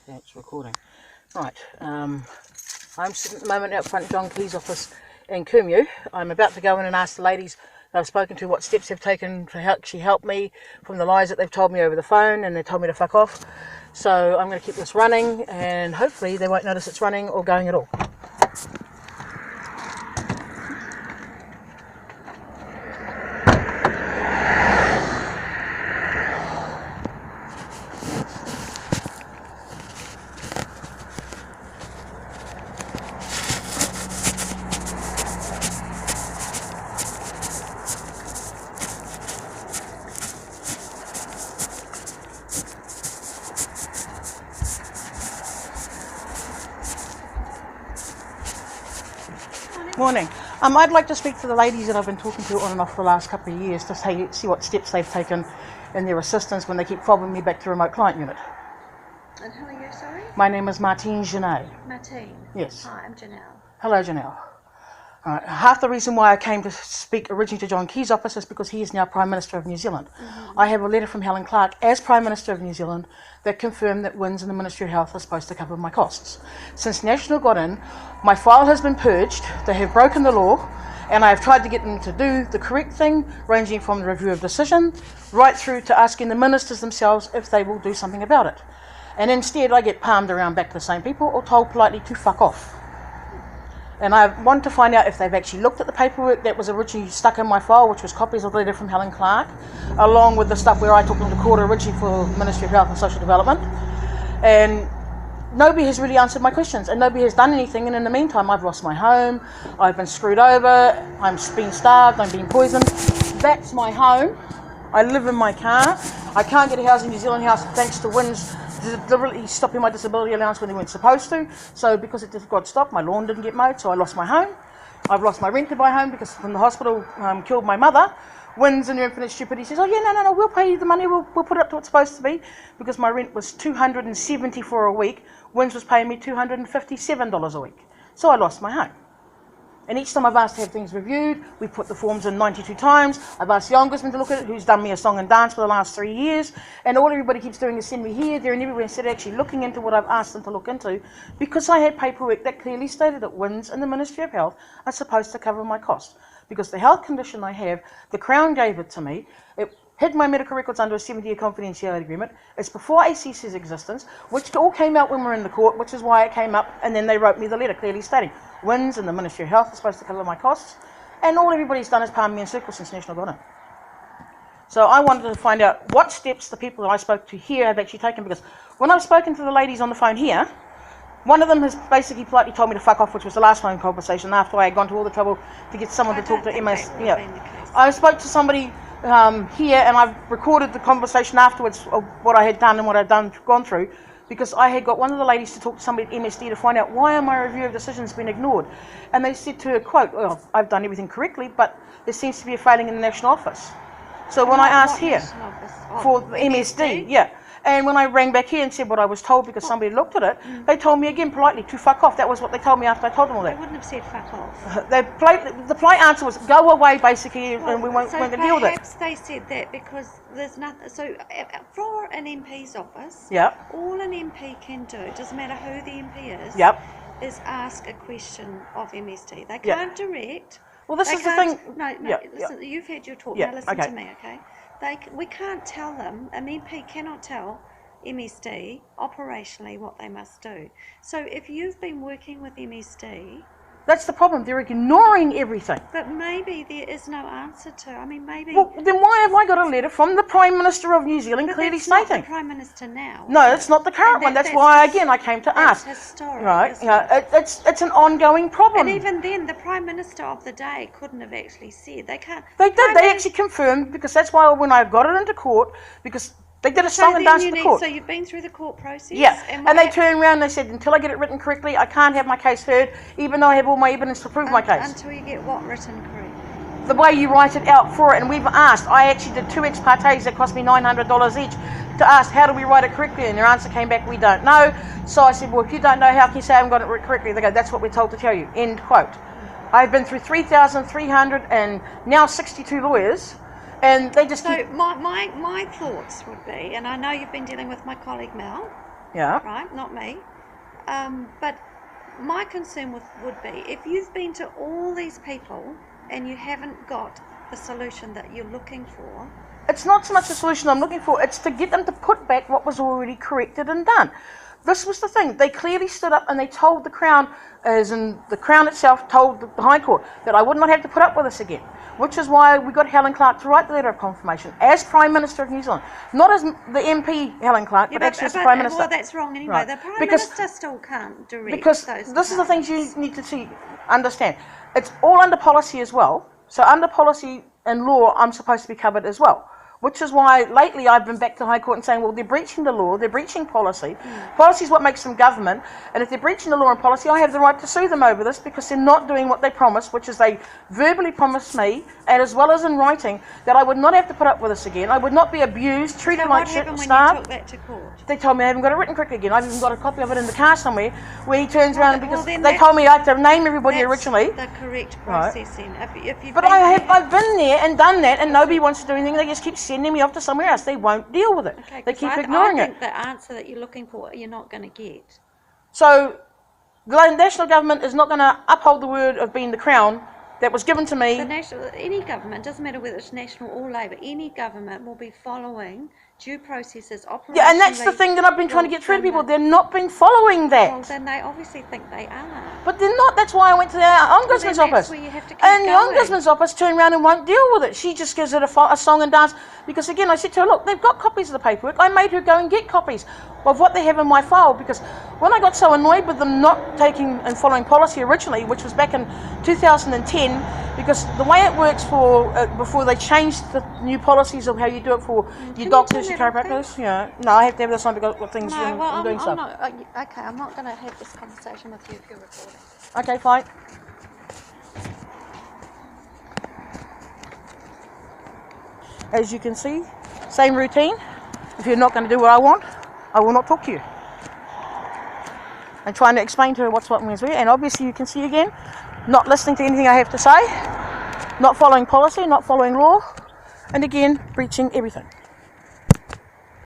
Okay, it's recording. Right, I'm sitting at the moment out front of John Key's office in Kumeu. I'm about to go in and ask the ladies that I've spoken to what steps they've taken to actually help me from the lies that they've told me over the phone, and they told me to fuck off. So I'm going to keep this running, and hopefully they won't notice it's running or going at all. Morning. I'd like to speak to the ladies that I've been talking to on and off for the last couple of years to see what steps they've taken in their assistance when they keep following me back to remote client unit. And who are you, sorry? My name is Martine Genet. Martine? Yes. Hi, I'm Janelle. Hello, Janelle. Half the reason why I came to speak originally to John Key's office is because he is now Prime Minister of New Zealand. Mm-hmm. I have a letter from Helen Clark as Prime Minister of New Zealand that confirmed that WINZ and the Ministry of Health are supposed to cover my costs. Since National got in, my file has been purged, they have broken the law, and I have tried to get them to do the correct thing, ranging from the review of decision right through to asking the ministers themselves if they will do something about it. And instead I get palmed around back to the same people or told politely to fuck off. And I want to find out if they've actually looked at the paperwork that was originally stuck in my file, which was copies of the letter from Helen Clark, along with the stuff where I took them to court originally for Ministry of Health and Social Development. And nobody has really answered my questions, and nobody has done anything. And in the meantime, I've lost my home, I've been screwed over, I'm being starved, I'm being poisoned. That's my home. I live in my car. I can't get a Housing New Zealand house thanks to WINZ deliberately stopping my disability allowance when they weren't supposed to. So because it just got stopped, my lawn didn't get mowed, so I lost my home. I've lost my rent to buy home because when the hospital killed my mother, WINZ in their infinite stupidity says, oh yeah, no, we'll pay you the money, we'll put it up to what it's supposed to be, because my rent was $270 for a week. WINZ was paying me $257 a week. So I lost my home. And each time I've asked to have things reviewed, we've put the forms in 92 times. I've asked the ombudsman to look at it, who's done me a song and dance for the last 3 years. And all everybody keeps doing is send me here, there and everywhere instead of actually looking into what I've asked them to look into, because I had paperwork that clearly stated that WINZ and the Ministry of Health are supposed to cover my costs. Because the health condition I have, the Crown gave it to me. It hid my medical records under a 70-year confidentiality agreement. It's before ACC's existence, which all came out when we were in the court, which is why it came up, and then they wrote me the letter clearly stating WINZ and the Ministry of Health are supposed to cover my costs, and all everybody's done is palm me in circles since National got in. So I wanted to find out what steps the people that I spoke to here have actually taken, because when I've spoken to the ladies on the phone here, one of them has basically politely told me to fuck off, which was the last phone conversation after I had gone to all the trouble to get someone to talk to MS. Yeah, I spoke to somebody here, and I've recorded the conversation afterwards of what I had done and what I'd gone through, because I had got one of the ladies to talk to somebody at MSD to find out why my review of decisions been ignored. And they said to her, quote, well, I've done everything correctly, but there seems to be a failing in the national office. So when I asked here for the MSD, yeah. And when I rang back here and said what I was told because somebody looked at it, they told me again politely to fuck off. That was what they told me after I told them all that. They wouldn't have said fuck off. The polite answer was go away, basically, and we won't deal with it. Perhaps they said that because there's nothing. So for an MP's office, yep, all an MP can do, it doesn't matter who the MP is, yep, is ask a question of MSD. They can't direct. Well, this is the thing. No, listen, you've had your talk. Now listen to me, okay? We can't tell them, an MP cannot tell MSD operationally what they must do. So if you've been working with MSD... That's the problem, they're ignoring everything. But maybe there is no answer to, I mean maybe... Well, then why have I got a letter from the Prime Minister of New Zealand clearly stating... That's not the Prime Minister now. No, it's not the current one, that's why again I came to ask. That's historic, right, it's an ongoing problem. And even then, the Prime Minister of the day couldn't have actually said, they can't... They did, they actually confirmed, because that's why when I got it into court, because they did a song and dance in the court. So you've been through the court process? Yeah, and they turned around and they said, until I get it written correctly, I can't have my case heard, even though I have all my evidence to prove my case. Until you get what written correct? The way you write it out for it, and we've asked, I actually did 2 ex partes that cost me $900 each to ask, how do we write it correctly? And their answer came back, we don't know. So I said, well, if you don't know, how can you say I haven't got it written correctly? They go, that's what we're told to tell you, end quote. I've been through 3,300 and now 62 lawyers, and they just my thoughts would be, and I know you've been dealing with my colleague Mel, Yeah. Right, not me. But my concern would be if you've been to all these people and you haven't got the solution that you're looking for. It's not so much the solution I'm looking for, it's to get them to put back what was already corrected and done. This was the thing. They clearly stood up and they told the Crown, as in the Crown itself told the High Court, that I would not have to put up with this again. Which is why we got Helen Clark to write the letter of confirmation as Prime Minister of New Zealand. Not as the MP Helen Clark, but actually as the Prime Minister. Well, that's wrong anyway. Right. The Prime Minister still can't direct because those this is the things you need to understand. It's all under policy as well. So under policy and law, I'm supposed to be covered as well. Which is why lately I've been back to High Court and saying, well, they're breaching the law, they're breaching policy. Policy is what makes them government, and if they're breaching the law and policy, I have the right to sue them over this because they're not doing what they promised, which is they verbally promised me, and as well as in writing, that I would not have to put up with this again. I would not be abused, treated like shit and starved. What happened when you took that to court? They told me I haven't got it written correctly again. I've even got a copy of it in the car somewhere where he turns around because they told me I had to name everybody originally. The correct processing. Right. But I've been there and done that, and nobody wants to do anything. They just keep sending me off to somewhere else. They won't deal with it. Okay, they keep ignoring I it. think the answer that you're looking for, you're not going to get. So the national government is not going to uphold the word of being the Crown that was given to me. Any government, doesn't matter whether it's national or Labour, any government will be following due processes, operationally. Yeah, and that's the thing that I've been trying to get through to people. They're not been following that. Well, then they obviously think they are. But they're not. That's why I went to the Ombudsman's office. Where you have to keep and going. The Ombudsman's office turned around and won't deal with it. She just gives it a song and dance. Because again, I said to her, look, they've got copies of the paperwork. I made her go and get copies of what they have in my file. Because when I got so annoyed with them not taking and following policy originally, which was back in 2010, because the way it works for before they changed the new policies of how you do it for your doctors, your chiropractors. Yeah, no, I have to have this on because I've got things I'm doing stuff. Okay, I'm not going to have this conversation with you if you're recording. Okay, fine. As you can see, same routine. If you're not going to do what I want, I will not talk to you. I'm trying to explain to her what's what means where, and obviously you can see again, not listening to anything I have to say, not following policy, not following law, and again, breaching everything.